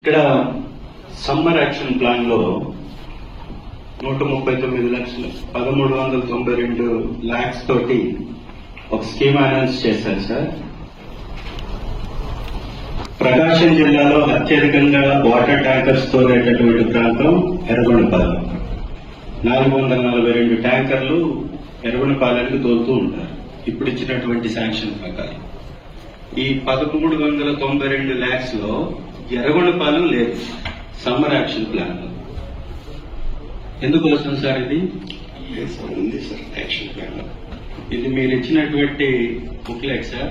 ఇక్కడ summer action plan లో 139 లక్షలు 1392 lakhs తోటి ఒక స్కీమ్ అనౌన్స్ చేశారు సార్. ప్రకాశం జిల్లాలో అత్యధికంగా వాటర్ ట్యాంకర్స్ తోలేటటువంటి ప్రాంతం ఎర్రగొండపాలెం. 442 ట్యాంకర్లు ఎర్రగొండపాలెంకి తోలుతూ ఉంటారు ఇప్పుడు ఇచ్చినటువంటి శాంక్షన్ ప్రకారం. ఈ 1392 lakhs లో ఎర్రగొండపాలెం లేదు సమ్మర్ యాక్షన్ ప్లాన్ లో. ఎందుకోసం సార్ ఇది? ఉంది సార్ యాక్షన్ ప్లాన్ లో. ఇది మీరు ఇచ్చినటువంటి బుక్లెట్ సార్.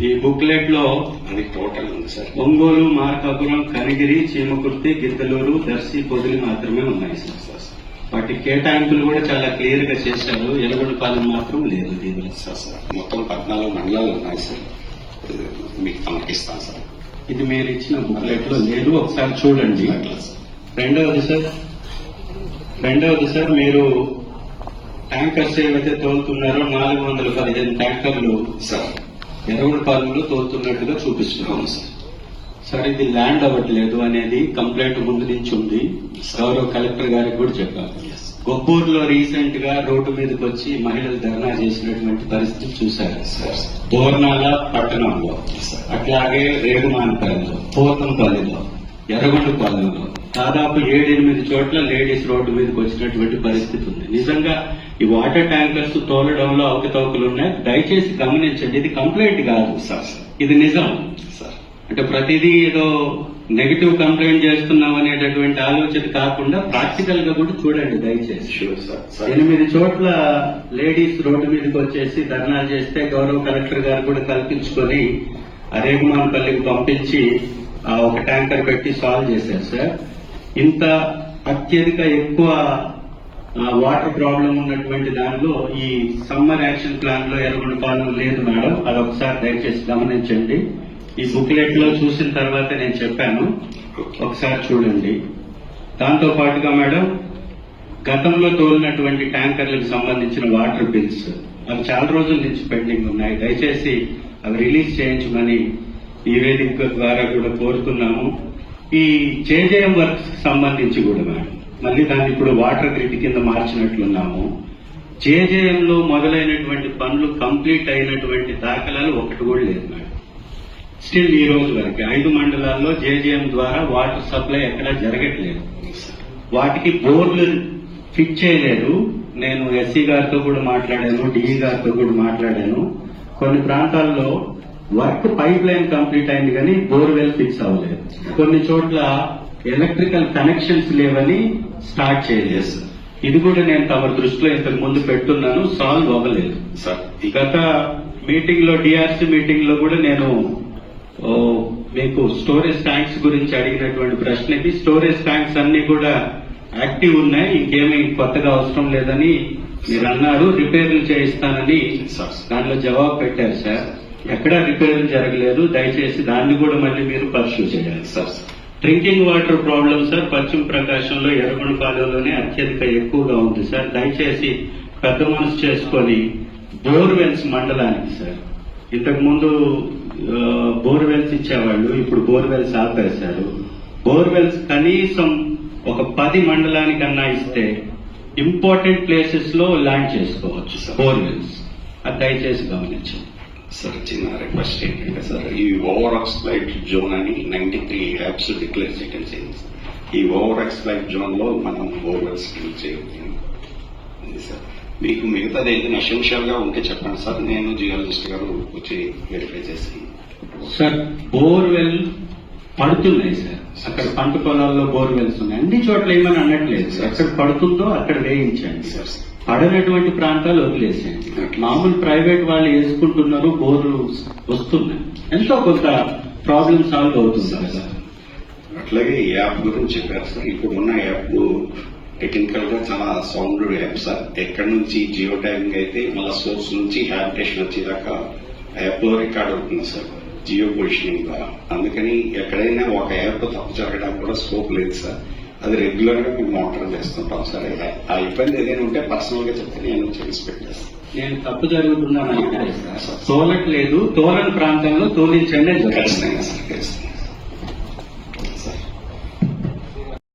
ఈ బుక్లెట్ లో అది టోటల్ ఉంది సార్. ఒంగోలు, మార్కాపురం, కనిగిరి, చీమకుర్తి, గిద్దలూరు, దర్శి, పొదిలి మాత్రమే ఉన్నాయి సార్. వాటి కేటాయింపులు కూడా చాలా క్లియర్ గా చేశారు. ఎర్రగొండపాలెం మాత్రం లేదు దీనిలో సార్. మొత్తం 14 మండలాలు ఉన్నాయి సార్. మీకు సమర్పిస్తాను సార్. ఇది మీరు ఇచ్చిన బుక్లెట్ లో లేదు, ఒకసారి చూడండి. రెండవది సార్, మీరు ట్యాంకర్స్ ఏవైతే తోలుతున్నారో 415 ట్యాంకర్లు సార్ ఎర్రగొండపాలెంలో తోలుతున్నట్టుగా చూపిస్తున్నాం సార్. సార్ ఇది ల్యాండ్ అవ్వట్లేదు అనేది కంప్లైంట్ ముందు నుంచి ఉంది. గౌరవ కలెక్టర్ గారికి కూడా చెప్పారు. గొప్పూరులో రీసెంట్ గా రోడ్డు మీదకి వచ్చి మహిళలు ధర్నా చేసినటువంటి పరిస్థితి చూశారు. దోర్నాల పట్టణంలో, అట్లాగే రేగుమానపల్లిలో, పోతంపల్లిలో, ఎర్రగొండపాలెంలో దాదాపు 7-8 చోట్ల లేడీస్ రోడ్డు మీదకి వచ్చినటువంటి పరిస్థితి ఉంది. నిజంగా ఈ వాటర్ ట్యాంకర్స్ తోలడంలో అవకతవకలు ఉన్నాయి. దయచేసి గమనించండి. ఇది కంప్లైంట్ కాదు సార్, ఇది నిజం సార్. అంటే ప్రతిదీ ఏదో నెగిటివ్ కంప్లైంట్ చేస్తున్నాం అనేటటువంటి ఆలోచన కాకుండా ప్రాక్టికల్ గా కూడా చూడండి దయచేసి. 8 చోట్ల లేడీస్ రోడ్డు మీదకి వచ్చేసి ధర్నాలు చేస్తే గౌరవ కలెక్టర్ గారు కూడా కల్పించుకొని రేగుమానపల్లికి పంపించి ఒక ట్యాంకర్ పెట్టి సాల్వ్ చేశారు సార్. ఇంత అత్యధిక ఎక్కువ వాటర్ ప్రాబ్లం ఉన్నటువంటి దానిలో ఈ సమ్మర్ యాక్షన్ ప్లాన్ లో ఎర్రగొండపాలెం లేదు మేడం. అదొకసారి దయచేసి గమనించండి. ఈ బుక్లెట్ లో చూసిన తర్వాత నేను చెప్పాను, ఒకసారి చూడండి. దాంతో పాటుగా మేడం, గతంలో తోలినటువంటి ట్యాంకర్లకు సంబంధించిన వాటర్ బిల్స్ అవి చాలా రోజుల నుంచి పెండింగ్ ఉన్నాయి. దయచేసి అవి రిలీజ్ చేయించమని ఈ వేదిక ద్వారా కూడా కోరుతున్నాము. ఈ జేజేఎం వర్క్స్ సంబంధించి కూడా మేడం, మళ్ళీ దాన్ని ఇప్పుడు వాటర్ గ్రిడ్ కింద మార్చినట్లున్నాము. జేజేఎం లో మొదలైనటువంటి పనులు కంప్లీట్ అయినటువంటి దాఖలాలు ఒకటి కూడా లేదు మేడం. స్టిల్ ఈ రోజు వరకు 5 మండలాల్లో జేజేఎం ద్వారా వాటర్ సప్లై ఎక్కడా జరగట్లేదు. వాటికి బోర్లు ఫిట్ చేయలేదు. నేను ఎస్సీ గారితో కూడా మాట్లాడాను, డిఈ గారితో కూడా మాట్లాడాను. కొన్ని ప్రాంతాల్లో వర్క్ పైప్ లైన్ కంప్లీట్ అయింది కానీ బోర్వెల్ ఫిక్స్ అవ్వలేదు. కొన్ని చోట్ల ఎలక్ట్రికల్ కనెక్షన్స్ లేవని స్టార్ట్ చేయలేదు. ఇది కూడా నేను తమ దృష్టిలో ఇంతకు ముందు పెట్టున్నాను, సాల్వ్ అవ్వలేదు సార్. గత మీటింగ్ లో, డిఆర్సీ మీటింగ్ లో కూడా నేను మీకు స్టోరేజ్ ట్యాంక్స్ గురించి అడిగినటువంటి ప్రశ్నకి స్టోరేజ్ ట్యాంక్స్ అన్ని కూడా యాక్టివ్ ఉన్నాయి, ఇంకేమీ కొత్తగా అవసరం లేదని మీరు అన్నారు. రిపేర్లు చేయిస్తానని దానిలో జవాబు పెట్టారు సార్. ఎక్కడా రిపేర్లు జరగలేదు. దయచేసి దాన్ని కూడా మళ్ళీ మీరు పర్సూ చేయాలి sir. Drinking water problem sir, పశ్చిమ ప్రకాశంలో ఎర్రగొండపాలెంలోనే అత్యధిక ఎక్కువగా ఉంది సార్. దయచేసి పెద్ద మనసు చేసుకొని బోర్వెల్స్ మండలానికి సార్, ఇంతకు ముందు బోర్వెల్స్ ఇచ్చేవాళ్ళు, ఇప్పుడు బోర్వెల్స్ ఆపేశారు. బోర్వెల్స్ కనీసం ఒక 10 మండలానికన్నా ఇస్తే ఇంపార్టెంట్ ప్లేసెస్ లో ల్యాండ్ చేసుకోవచ్చు బోర్వెల్స్. అది దయచేసి గమనించండి సార్. చిన్న రిక్వెస్ట్ ఏంటంటే సార్, ఈ ఓవర్ ఎక్స్ప్లాయిట్ జోన్ అని 93 యాప్స్ డిక్లేర్ చేయడం జరిగింది. ఈ ఓవర్ ఎక్స్ప్లాయిట్ జోన్ లో మనం బోర్వెల్స్ చేయగలిగింది సార్. మీకు మిగతాది ఏదైనా ఎసెన్షియల్ గా ఉంటే చెప్పండి సార్, నేను జియాలజిస్ట్ గారు వచ్చి వెరిఫై చేసి. సార్ బోర్వెల్ పడుతున్నాయి సార్, అక్కడ పంట పొలాల్లో బోర్వెల్స్ ఉన్నాయి. అన్ని చోట్ల ఏమని అనట్లేదు. ఎక్కడ పడుతుందో అక్కడ వేయించండి సార్. పడనటువంటి ప్రాంతాలు వదిలేసేయండి. మామూలు ప్రైవేట్ వాళ్ళు వేసుకుంటున్నారు, బోర్లు వస్తున్నాయి, ఎంతో కొంత ప్రాబ్లం సాల్వ్ అవుతుంది కదా. అట్లాగే ఈ యాప్ గురించి చెప్పారు సార్. ఇప్పుడు ఉన్న యాప్ టెక్నికల్ గా చాలా సౌండ్ యాప్ సార్. ఎక్కడి నుంచి జియో ట్యాగింగ్ అయితే మళ్ళా సోర్స్ నుంచి హ్యాబిటేషన్ వచ్చేదాకా యాప్ లో రికార్డ్ అవుతుంది సార్, జియో పొజిషనింగ్ ద్వారా. అందుకని ఎక్కడైనా ఒక యాప్ తప్పు జరగడానికి కూడా స్కోప్ లేదు సార్. అది రెగ్యులర్ గా మేము మానిటర్ చేస్తుంటాం సార్. ఆ ఇబ్బంది ఏదైనా ఉంటే పర్సనల్ గా చెప్తే నేను చేసి పెట్టేస్తాను. నేను తప్పు జరుగుతుందని తోలట్లేదు, తోలని ప్రాంతంలో తోలించండి. ఖచ్చితంగా సార్, ఖచ్చితంగా.